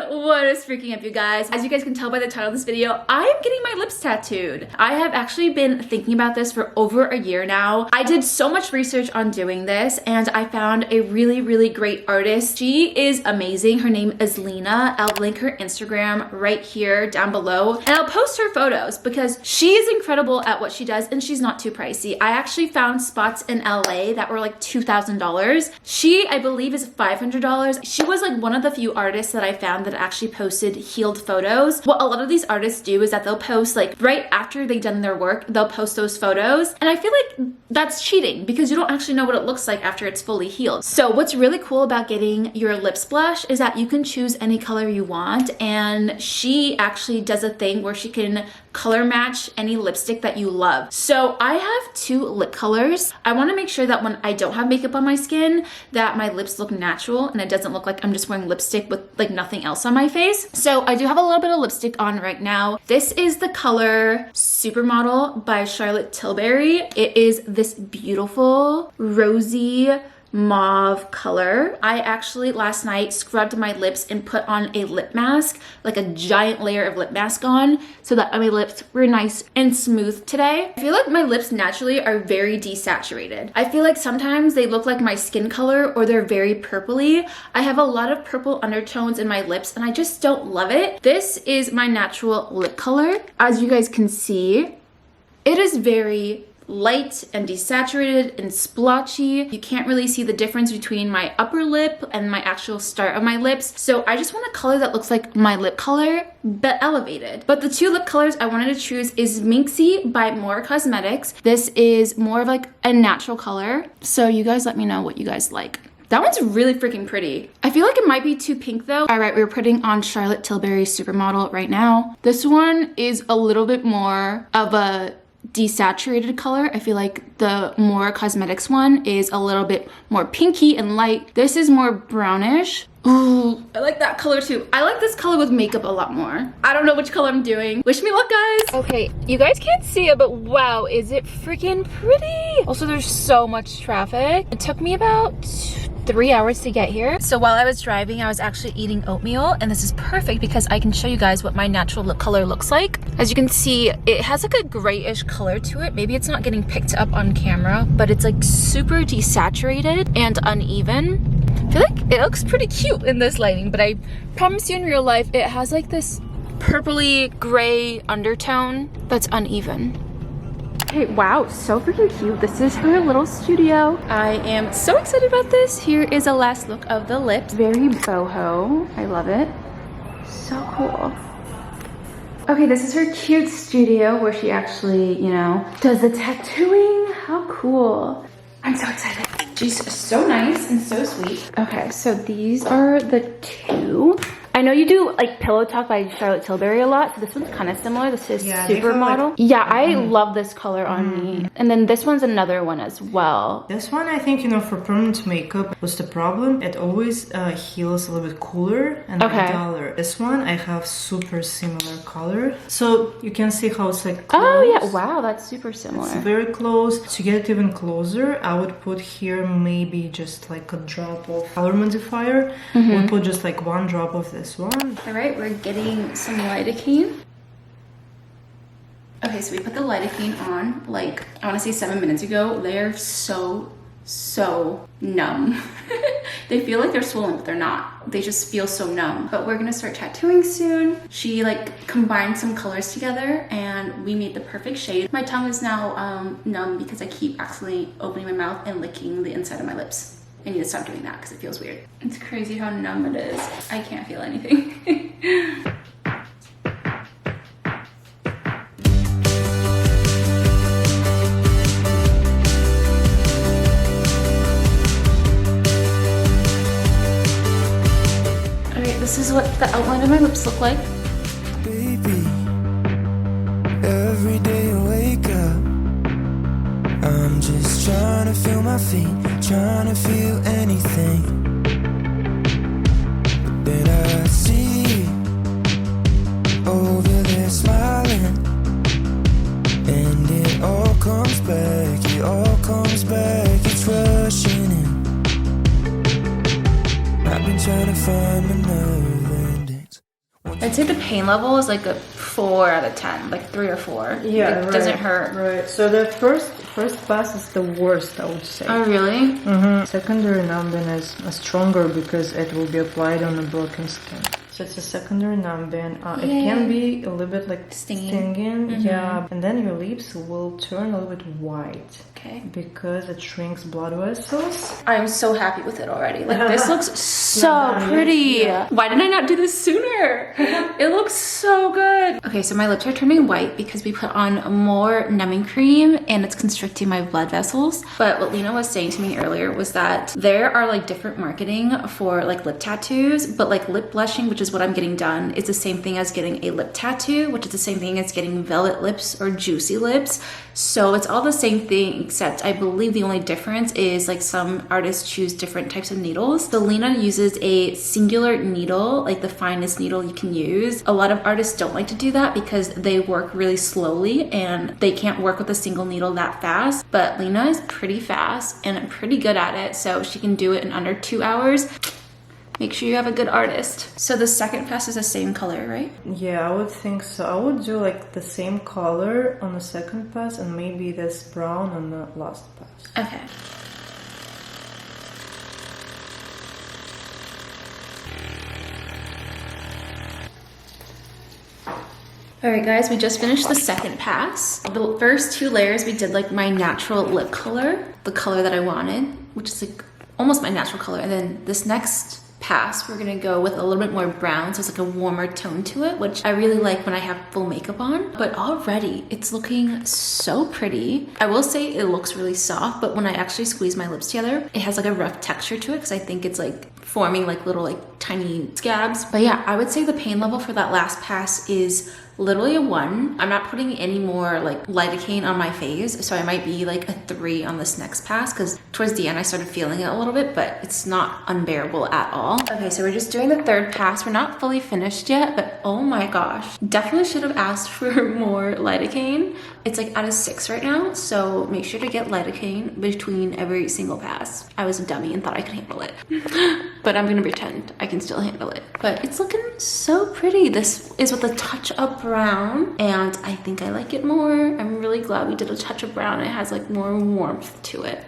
What is freaking up, you guys? As you guys can tell by the title of this video, I am getting my lips tattooed. I have actually been thinking about this for over a year now. I did so much research on doing this and I found a really great artist. She is amazing. Her name is Lena. I'll link her Instagram right here down below and I'll post her photos because she is incredible at what she does and she's not too pricey. I actually found spots in LA that were like $2,000. She, I believe, is $500. She was like one of the few artists that I found that actually posted healed photos. What a lot of these artists do is that they'll post like right after they've done their work, they'll post those photos. And I feel like that's cheating because you don't actually know what it looks like after it's fully healed. So what's really cool about getting your lips blush is that you can choose any color you want. And she actually does a thing where she can color match any lipstick that you love. So I have two lip colors. I want to make sure that when I don't have makeup on my skin that my lips look natural and it doesn't look like I'm just wearing lipstick with like nothing else on my face. So I do have a little bit of lipstick on right now. This is the color Supermodel by Charlotte Tilbury. It is this beautiful rosy mauve color. I actually last night scrubbed my lips and put on a lip mask, like a giant layer of lip mask on, so that my lips were nice and smooth today. I feel like my lips naturally are very desaturated. I feel like sometimes they look like my skin color or they're very purpley. I have a lot of purple undertones in my lips and I just don't love it. This is my natural lip color. As you guys can see, it is very light and desaturated and splotchy. You can't really see the difference between my upper lip and my actual start of my lips. So I just want a color that looks like my lip color, but elevated. But the two lip colors I wanted to choose is Minxie by More Cosmetics. This is more of like a natural color. So you guys let me know what you guys like. That one's really freaking pretty. I feel like it might be too pink though. All right, we're putting on Charlotte Tilbury Supermodel right now. This one is a little bit more of a desaturated color. I feel like the More Cosmetics one is a little bit more pinky and light. This is more brownish. Ooh, I like that color too. I like this color with makeup a lot more. I don't know which color I'm doing. Wish me luck, guys. Okay, you guys can't see it, but wow, is it freaking pretty. Also, there's so much traffic. It took me about 3 hours to get here. So while I was driving, I was actually eating oatmeal, and this is perfect because I can show you guys what my natural lip color looks like. As you can see, it has like a grayish color to it. Maybe it's not getting picked up on camera, but it's like super desaturated and uneven. I feel like it looks pretty cute in this lighting, but I promise you in real life, it has like this purpley gray undertone that's uneven. Okay, wow, so freaking cute. This is her little studio. I am so excited about this. Here is a last look of the lips. Very boho. I love it. So cool. Okay, this is her cute studio where she actually, you know, does the tattooing. How cool. I'm so excited. She's so nice and so sweet. Okay, so these are the two. I know you do like Pillow Talk by Charlotte Tilbury a lot, so this one's kind of similar. This is Supermodel. Like, yeah, I love this color on me. And then this one's another one as well. This one, I think, you know, for permanent makeup, what's the problem? It always heals a little bit cooler and duller. This one, I have super similar color. So you can see how it's like close. Oh yeah, wow, that's super similar. It's very close. To get it even closer, I would put here maybe just like a drop of color modifier. We'll put just like one drop of this one. All right, we're getting some lidocaine. Okay, so we put the lidocaine on like, I want to say 7 minutes ago. They're so numb. They feel like they're swollen, but they're not. They just feel so numb. But we're gonna start tattooing soon. She like combined some colors together and we made the perfect shade. My tongue is now numb because I keep accidentally opening my mouth and licking the inside of my lips. I need to stop doing that because it feels weird. It's crazy how numb it is. I can't feel anything. Alright, this is what the outline of my lips look like. Baby, every day I wake up, I'm just trying to feel my feet, trying to feel anything. But then I see over there smiling, and it all comes back, it's rushing in. I've been trying to find my nerve endings. I'd say the pain level is like a 4 out of 10, like 3 or 4. Yeah, it doesn't hurt. Right. So the first pass is the worst, I would say. Oh, really? Secondary numbing is stronger because it will be applied on the broken skin. So it's a secondary numbing. It can be a little bit like stinging. Yeah. And then your lips will turn a little bit white. Okay. Because it shrinks blood vessels. I'm so happy with it already. Like, this looks so pretty. Yeah. Why did I not do this sooner? It looks so good. Okay, so my lips are turning white because we put on more numbing cream and it's constricting my blood vessels. But what Lena was saying to me earlier was that there are like different marketing for like lip tattoos, but like lip blushing, which is what I'm getting done, is the same thing as getting a lip tattoo, which is the same thing as getting velvet lips or juicy lips. So it's all the same thing, except I believe the only difference is like some artists choose different types of needles. So Lena uses a singular needle, like the finest needle you can use. A lot of artists don't like to do that because they work really slowly and they can't work with a single needle that fast. But Lena is pretty fast and pretty good at it, so she can do it in under 2 hours. Make sure you have a good artist. So the second pass is the same color, right? Yeah, I would think so. I would do like the same color on the second pass and maybe this brown on the last pass. Okay. Alright guys, we just finished the second pass. The first 2 layers we did like my natural lip color, the color that I wanted, which is like almost my natural color. And then this next pass, we're gonna go with a little bit more brown, so it's like a warmer tone to it, which I really like when I have full makeup on. But already it's looking so pretty. I will say it looks really soft, but when I actually squeeze my lips together, it has like a rough texture to it because I think it's like forming like little like tiny scabs. But yeah, I would say the pain level for that last pass is literally a 1. I'm not putting any more like lidocaine on my face, so I might be like a 3 on this next pass because towards the end I started feeling it a little bit, but it's not unbearable at all. Okay, so we're just doing the third pass. We're not fully finished yet, but oh my gosh, definitely should have asked for more lidocaine. It's like out of 6 right now, so make sure to get lidocaine between every single pass. I was a dummy and thought I could handle it, but I'm gonna pretend I can still handle it. But it's looking so pretty. This is with a touch of brown, and I think I like it more. I'm really glad we did a touch of brown. It has like more warmth to it.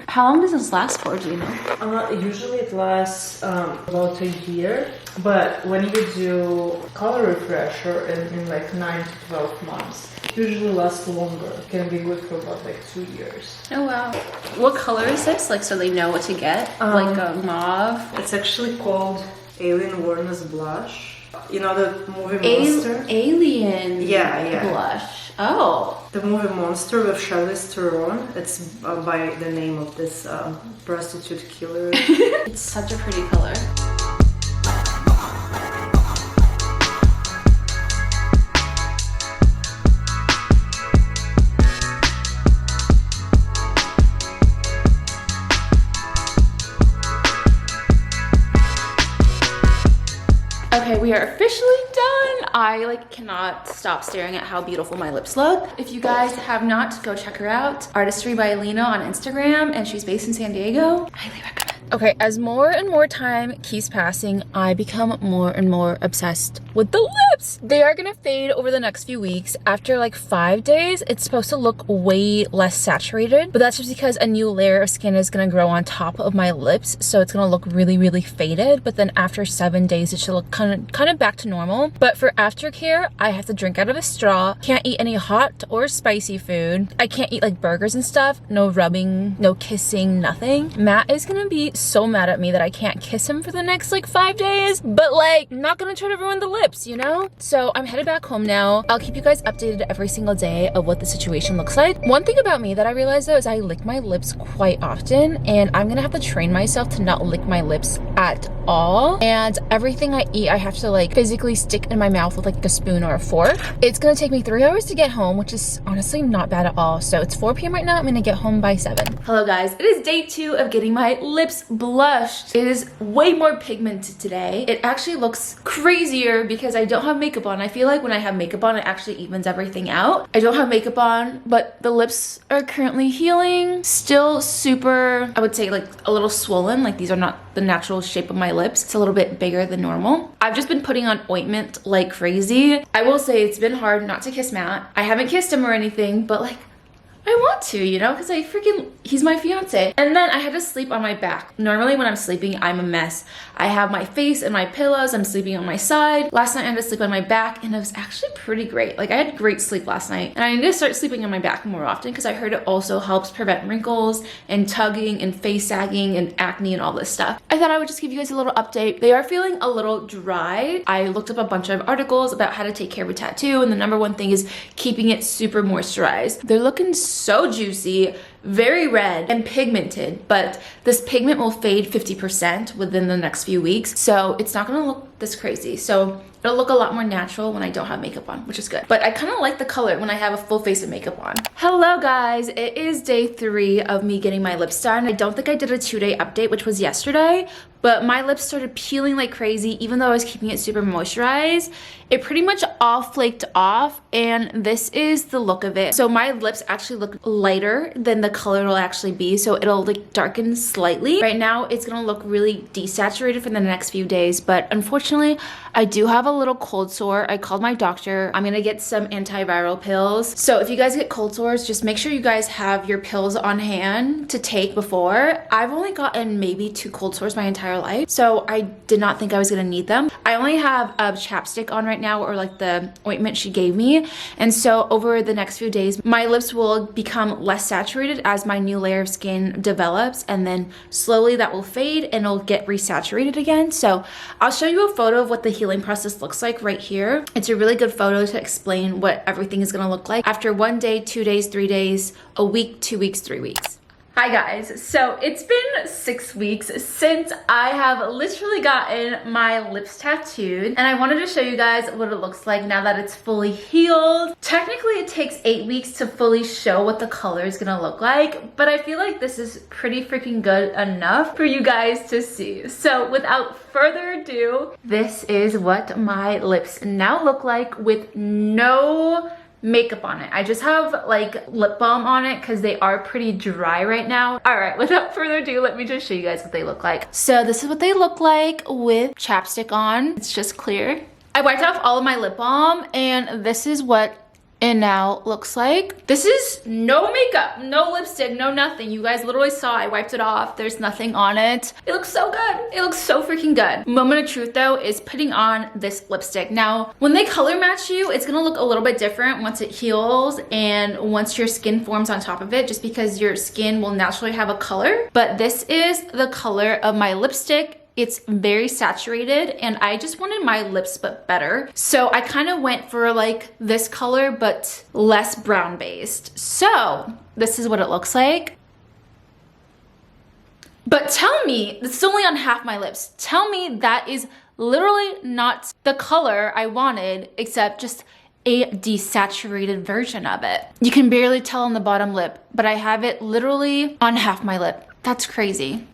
How long does this last for, do you know? Usually it lasts about a year, but when you do color refresher in like 9 to 12 months, usually lasts longer. It can be good for about like 2 years. Oh wow. What color is this? Like so they know what to get? Like a mauve? It's actually called Alien Warner's Blush. You know the movie Monster? Alien yeah. blush. Oh. The movie Monster with Charlize Theron. It's by the name of this prostitute killer. It's such a pretty color. Okay, we are officially done. I like cannot stop staring at how beautiful my lips look. If you guys have not, go check her out. Artistry by Lena on Instagram, and she's based in San Diego. Highly recommend. Okay, as more and more time keeps passing, I become more and more obsessed with the lips. They are gonna fade over the next few weeks. After like 5 days, it's supposed to look way less saturated, but that's just because a new layer of skin is gonna grow on top of my lips, so it's gonna look really, really faded. But then after 7 days, it should look kind of back to normal. But for aftercare, I have to drink out of a straw. Can't eat any hot or spicy food. I can't eat like burgers and stuff. No rubbing, no kissing, nothing. Matt is gonna be so mad at me that I can't kiss him for the next like 5 days, but like I'm not gonna try to ruin the lips, you know? So I'm headed back home now. I'll keep you guys updated every single day of what the situation looks like. One thing about me that I realized though is I lick my lips quite often, and I'm gonna have to train myself to not lick my lips at all. And everything I eat I have to like physically stick in my mouth with like a spoon or a fork. It's gonna take me 3 hours to get home, which is honestly not bad at all. So it's 4 p.m. right now. I'm gonna get home by 7. Hello guys, it is day 2 of getting my lips this blush is way more pigmented today. It actually looks crazier because I don't have makeup on. I feel like when I have makeup on, it actually evens everything out. I don't have makeup on, but the lips are currently healing. Still super, I would say like a little swollen. Like these are not the natural shape of my lips. It's a little bit bigger than normal. I've just been putting on ointment like crazy. I will say it's been hard not to kiss Matt. I haven't kissed him or anything, but like I want to, you know, because he's my fiance. And then I had to sleep on my back. Normally when I'm sleeping, I'm a mess. I have my face and my pillows. I'm sleeping on my side. Last night I had to sleep on my back and it was actually pretty great. Like I had great sleep last night. And I need to start sleeping on my back more often because I heard it also helps prevent wrinkles and tugging and face sagging and acne and all this stuff. I thought I would just give you guys a little update. They are feeling a little dry. I looked up a bunch of articles about how to take care of a tattoo, and the number one thing is keeping it super moisturized. They're looking so juicy, very red and pigmented, but this pigment will fade 50% within the next few weeks, so it's not gonna look this crazy. So it'll look a lot more natural when I don't have makeup on, which is good. But I kind of like the color when I have a full face of makeup on. Hello guys, it is day 3 of me getting my lips done. I don't think I did a 2-day update, which was yesterday, but my lips started peeling like crazy even though I was keeping it super moisturized. It pretty much all flaked off, and this is the look of it. So my lips actually look lighter than the color it'll actually be, so it'll like darken slightly. Right now it's gonna look really desaturated for the next few days, but unfortunately I do have a little cold sore. I called my doctor. I'm gonna get some antiviral pills. So if you guys get cold sores, just make sure you guys have your pills on hand to take before. I've only gotten maybe 2 cold sores my entire life, so I did not think I was gonna need them. I only have a chapstick on right now, or like the ointment she gave me, and so over the next few days my lips will become less saturated as my new layer of skin develops, and then slowly that will fade and it'll get resaturated again. So I'll show you a photo of what the healing process looks like right here. It's a really good photo to explain what everything is gonna look like after 1 day, 2 days, 3 days, a week, 2 weeks, 3 weeks. Hi guys, so it's been 6 weeks since I have literally gotten my lips tattooed, and I wanted to show you guys what it looks like now that it's fully healed. Technically it takes 8 weeks to fully show what the color is gonna look like, but I feel like this is pretty freaking good enough for you guys to see. So without further ado, this is what my lips now look like with no makeup on it. I just have like lip balm on it because they are pretty dry right now. All right, without further ado, let me just show you guys what they look like. So this is what they look like with chapstick on. It's just clear. I wiped off all of my lip balm, and this is what it now looks like. This is no makeup, no lipstick, no nothing. You guys literally saw I wiped it off. There's nothing on it. It looks so good. It looks so freaking good. Moment of truth though is putting on this lipstick. Now, when they color match you, it's gonna look a little bit different once it heals and once your skin forms on top of it, just because your skin will naturally have a color. But this is the color of my lipstick. It's very saturated, and I just wanted my lips but better. So I kind of went for like this color, but less brown based. So this is what it looks like. But tell me, this is only on half my lips. Tell me that is literally not the color I wanted, except just a desaturated version of it. You can barely tell on the bottom lip, but I have it literally on half my lip. That's crazy.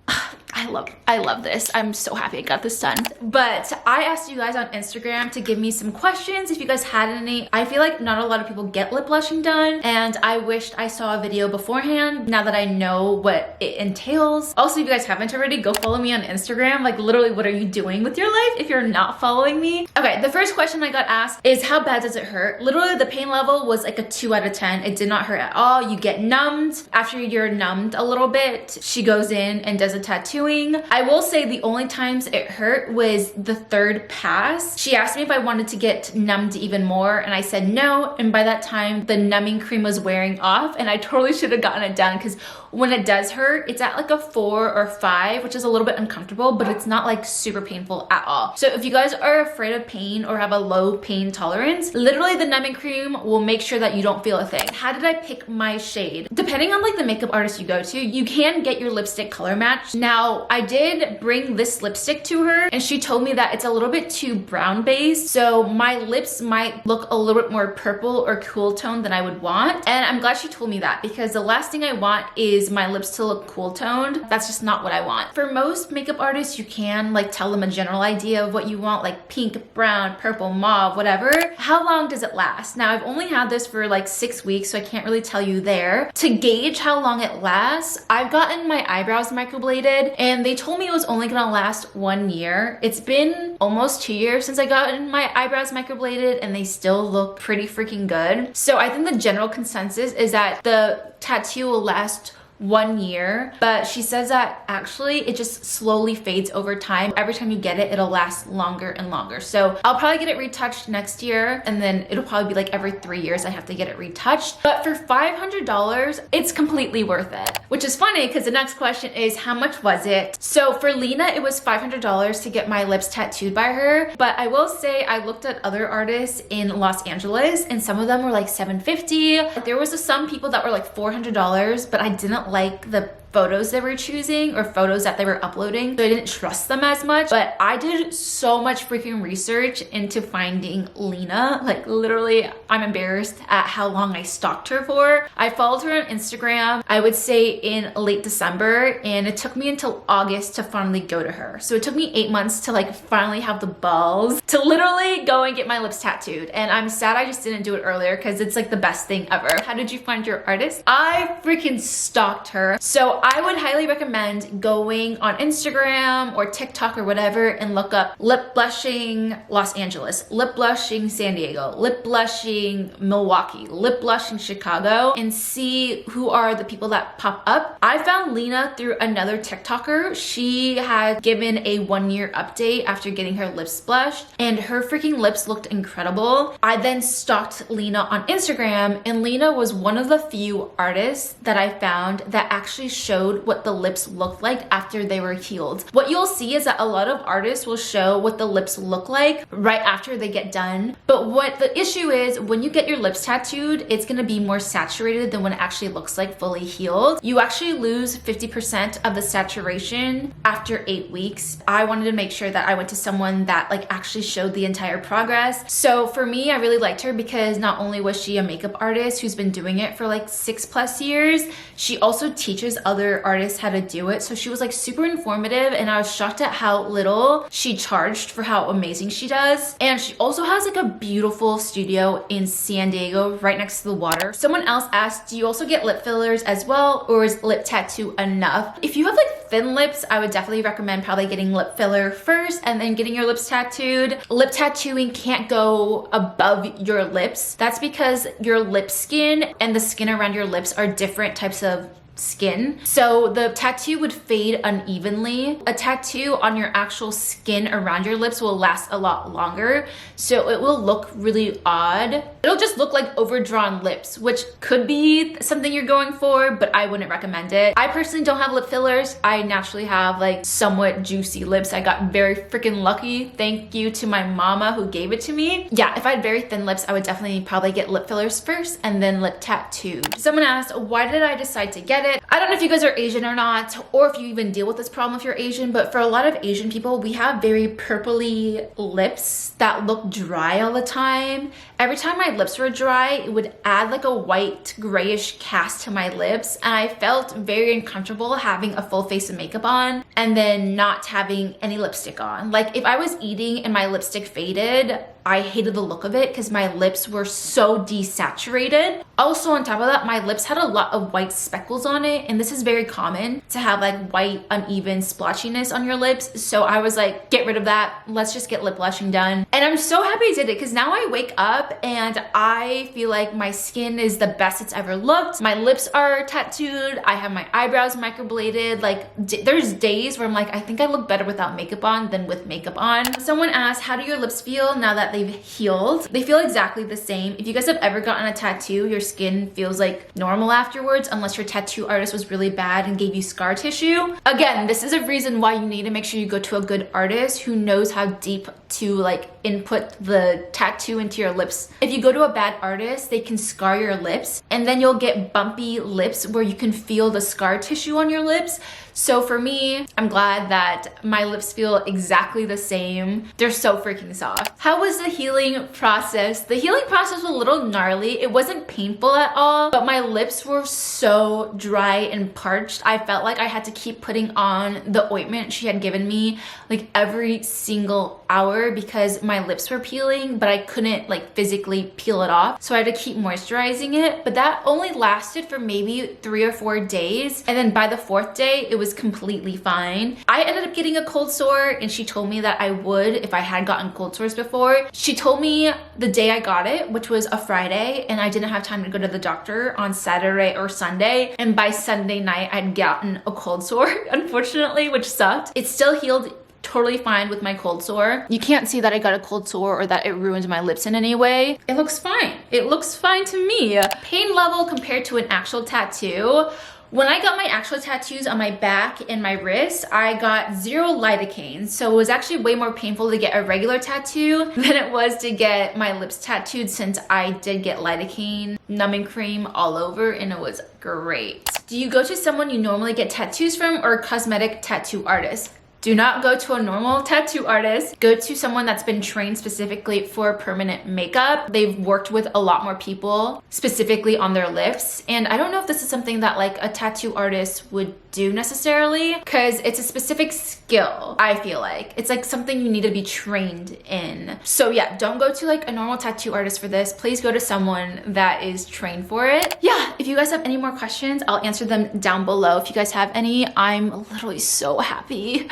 I love this. I'm so happy I got this done. But I asked you guys on Instagram to give me some questions if you guys had any. I feel like not a lot of people get lip blushing done, and I wished I saw a video beforehand now that I know what it entails. Also, if you guys haven't already, go follow me on Instagram. Like literally, what are you doing with your life if you're not following me? Okay, the first question I got asked is how bad does it hurt? Literally, the pain level was like a 2 out of 10. It did not hurt at all. You get numbed. After you're numbed a little bit, she goes in and does a tattooing. I will say the only times it hurt was the 3rd pass. She asked me if I wanted to get numbed even more, and I said no, and by that time the numbing cream was wearing off, and I totally should have gotten it done because when it does hurt, it's at like a 4 or 5, which is a little bit uncomfortable, but it's not like super painful at all. So if you guys are afraid of pain or have a low pain tolerance, literally the numbing cream will make sure that you don't feel a thing. How did I pick my shade? Depending on like the makeup artist you go to, you can get your lipstick color matched. Now, I did bring this lipstick to her, and she told me that it's a little bit too brown based, so my lips might look a little bit more purple or cool tone than I would want. And I'm glad she told me that, because the last thing I want is is my lips to look cool toned. That's just not what I want. For most makeup artists, you can like tell them a general idea of what you want, like pink, brown, purple, mauve, whatever. How long does it last? Now I've only had this for like 6 weeks, so I can't really tell you there. To gauge how long it lasts, I've gotten my eyebrows microbladed and they told me it was only gonna last 1 year. It's been almost 2 years since I got my eyebrows microbladed and they still look pretty freaking good. So I think the general consensus is that the tattoo will last 1 year, but she says that actually it just slowly fades over time. Every time you get it, it'll last longer and longer. So I'll probably get it retouched next year, and then it'll probably be like every 3 years I have to get it retouched. But for $500, it's completely worth it. Which is funny because the next question is, how much was it? So for Lena, it was $500 to get my lips tattooed by her. But I will say I looked at other artists in Los Angeles and some of them were like $750. There was some people that were like $400, but I didn't like the photos they were choosing or photos that they were uploading, so I didn't trust them as much. But I did so much freaking research into finding Lena. Like literally, I'm embarrassed at how long I stalked her for. I followed her on Instagram, I would say in late December, and it took me until August to finally go to her. So it took me 8 months to like finally have the balls to literally go and get my lips tattooed. And I'm sad I just didn't do it earlier because it's like the best thing ever. How did you find your artist? I freaking stalked her. So I would highly recommend going on Instagram or TikTok or whatever and look up lip blushing Los Angeles, lip blushing San Diego, lip blushing Milwaukee, lip blushing Chicago, and see who are the people that pop up. I found Lena through another TikToker. She had given a 1-year update after getting her lips blushed and her freaking lips looked incredible. I then stalked Lena on Instagram and Lena was one of the few artists that I found that actually showed what the lips looked like after they were healed. What you'll see is that a lot of artists will show what the lips look like right after they get done. But what the issue is, when you get your lips tattooed, it's gonna be more saturated than when it actually looks like fully healed. You actually lose 50% of the saturation after 8 weeks. I wanted to make sure that I went to someone that like actually showed the entire progress. So for me, I really liked her because not only was she a makeup artist who's been doing it for like 6+ years, she also teaches other artists how to do it. So she was like super informative and I was shocked at how little she charged for how amazing she does. And she also has like a beautiful studio in San Diego right next to the water. Someone else asked, do you also get lip fillers as well, or is lip tattoo enough? If you have like thin lips, I would definitely recommend probably getting lip filler first and then getting your lips tattooed. Lip tattooing can't go above your lips. That's because your lip skin and the skin around your lips are different types of skin, so the tattoo would fade unevenly. A tattoo on your actual skin around your lips will last a lot longer, so it will look really odd. It'll just look like overdrawn lips, which could be something you're going for, but I wouldn't recommend it. I personally don't have lip fillers. I naturally have like somewhat juicy lips. I got very freaking lucky. Thank you to my mama who gave it to me. Yeah, if I had very thin lips, I would definitely probably get lip fillers first and then lip tattooed. Someone asked, why did I decide to get it? I don't know if you guys are Asian or not, or if you even deal with this problem if you're Asian, but for a lot of Asian people, we have very purpley lips that look dry all the time. Every time my lips were dry, it would add like a white grayish cast to my lips, and I felt very uncomfortable having a full face of makeup on and then not having any lipstick on. Like if I was eating and my lipstick faded, I hated the look of it because my lips were so desaturated. Also on top of that, my lips had a lot of white speckles on it, and this is very common to have like white uneven splotchiness on your lips. So I was like, get rid of that. Let's just get lip blushing done. And I'm so happy I did it because now I wake up and I feel like my skin is the best it's ever looked. My lips are tattooed. I have my eyebrows microbladed. Like there's days where I'm like, I think I look better without makeup on than with makeup on. Someone asked, how do your lips feel now that they've healed? They feel exactly the same. If you guys have ever gotten a tattoo, your skin feels like normal afterwards, unless your tattoo artist was really bad and gave you scar tissue. Again, this is a reason why you need to make sure you go to a good artist who knows how deep to like input the tattoo into your lips. If you go to a bad artist, they can scar your lips, and then you'll get bumpy lips where you can feel the scar tissue on your lips. So for me, I'm glad that my lips feel exactly the same. They're so freaking soft. How was the healing process? The healing process was a little gnarly. It wasn't painful at all, but my lips were so dry and parched. I felt like I had to keep putting on the ointment she had given me like every single hour because my lips were peeling, but I couldn't like physically peel it off. So I had to keep moisturizing it, but that only lasted for maybe 3 or 4 days. And then by the 4th day, it was completely fine. I ended up getting a cold sore, and she told me that I would if I had gotten cold sores before. She told me the day I got it, which was a Friday, and I didn't have time to go to the doctor on Saturday or Sunday, and by Sunday night I'd gotten a cold sore, unfortunately, which sucked. It still healed totally fine with my cold sore. You can't see that I got a cold sore or that it ruined my lips in any way. It looks fine. It looks fine to me. Pain level compared to an actual tattoo. When I got my actual tattoos on my back and my wrist, I got 0 lidocaine. So it was actually way more painful to get a regular tattoo than it was to get my lips tattooed, since I did get lidocaine numbing cream all over, and it was great. Do you go to someone you normally get tattoos from, or a cosmetic tattoo artist? Do not go to a normal tattoo artist. Go to someone that's been trained specifically for permanent makeup. They've worked with a lot more people specifically on their lips. And I don't know if this is something that like a tattoo artist would do necessarily, because it's a specific skill, I feel like. It's like something you need to be trained in. So yeah, don't go to like a normal tattoo artist for this. Please go to someone that is trained for it. Yeah, if you guys have any more questions, I'll answer them down below. If you guys have any, I'm literally so happy.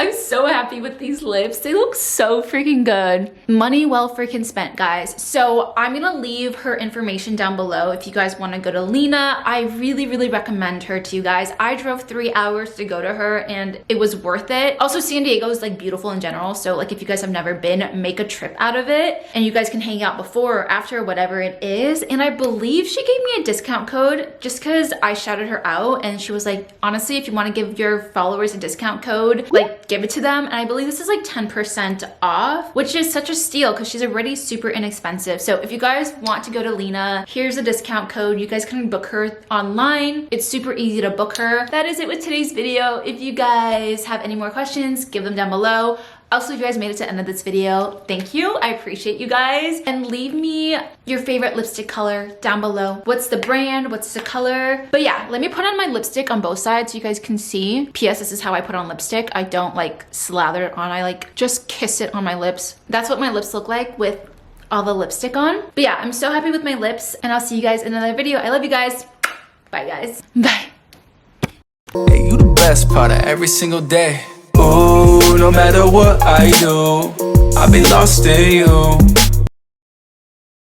I'm so happy with these lips. They look so freaking good. Money well freaking spent, guys. So I'm gonna leave her information down below if you guys wanna go to Lena. I really, really recommend her to you guys. I drove 3 hours to go to her, and it was worth it. Also, San Diego is like beautiful in general. So like if you guys have never been, make a trip out of it, and you guys can hang out before or after, whatever it is. And I believe she gave me a discount code just because I shouted her out, and she was like, honestly, if you wanna give your followers a discount code, like give it to them. And I believe this is like 10% off, which is such a steal because she's already super inexpensive. So if you guys want to go to Lena, here's a discount code. You guys can book her online. It's super easy to book her. That is it with today's video. If you guys have any more questions, give them down below. Also, if you guys made it to the end of this video, thank you. I appreciate you guys. And leave me your favorite lipstick color down below. What's the brand? What's the color? But yeah, let me put on my lipstick on both sides so you guys can see. P.S. This is how I put on lipstick. I don't like slather it on. I like just kiss it on my lips. That's what my lips look like with all the lipstick on. But yeah, I'm so happy with my lips, and I'll see you guys in another video. I love you guys. Bye, guys. Bye. Hey, you the best part of every single day. Ooh, no matter what I do, I've been lost in you.